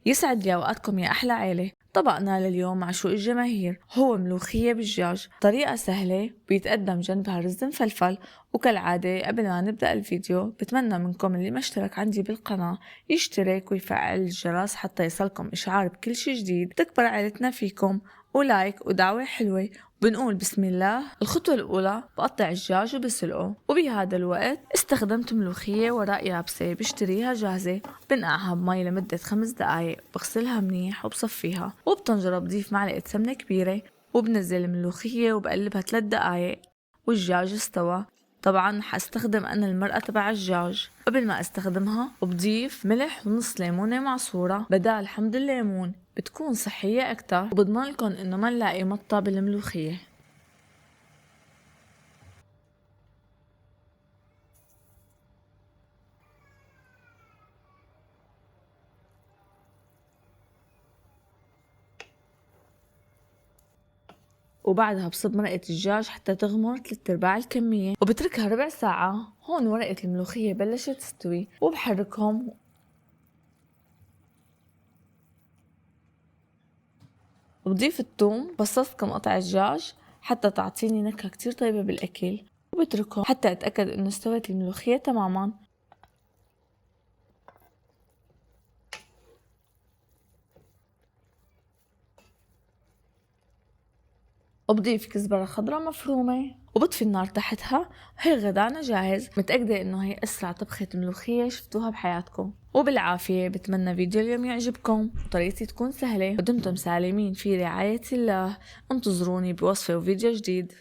يسعد لي أوقاتكم يا أحلى عيلة. طبقنا لليوم مع شوق الجماهير هو ملوخية بالدجاج، طريقة سهلة بيتقدم جنبها رز مفلفل. وكالعادة قبل ما نبدأ الفيديو بتمنى منكم اللي ما اشترك عندي بالقناة يشترك ويفعل الجرس حتى يصلكم إشعار بكل شي جديد. تكبر عيلتنا فيكم، ولايك ودعوة حلوة. بنقول بسم الله. الخطوة الأولى بقطع الدجاج وبسلقه، وبهذا الوقت استخدمت ملوخية ورق يابسة بشتريها جاهزة. بنقعها بمي لمدة 5 دقايق، بغسلها منيح وبصفيها، وبطنجرة بضيف معلقة سمنة كبيرة، وبنزل الملوخية وبقلبها 3 دقايق والدجاج استوى. طبعا حاستخدم انا المرقة تبع الدجاج. قبل ما استخدمها وبضيف ملح ونص ليمونة معصورة بدال حمض الليمون، بتكون صحية اكتر وبضمن لكم انه ما نلاقي مطة بالملوخية. وبعدها بصب مرقة الدجاج حتى تغمر 3/4 الكمية، وبتركها ربع ساعة. هون ورقة الملوخية بلشت تستوي، وبحركهم وبضيف الثوم. بصصت كم قطع دجاج حتى تعطيني نكهة كتير طيبة بالأكل، وبتركهم حتى أتأكد إنه استوت الملوخية تماما. وبضيف كزبرة خضراء مفرومة، وبطفي النار تحتها. هي غدانا جاهز. متأكدة إنه هي أسرع طبخة ملوخية شفتوها بحياتكم. وبالعافية. بتمنى فيديو اليوم يعجبكم وطريقتي تكون سهلة، ودمتم سالمين في رعاية الله. انتظروني بوصفة وفيديو جديد.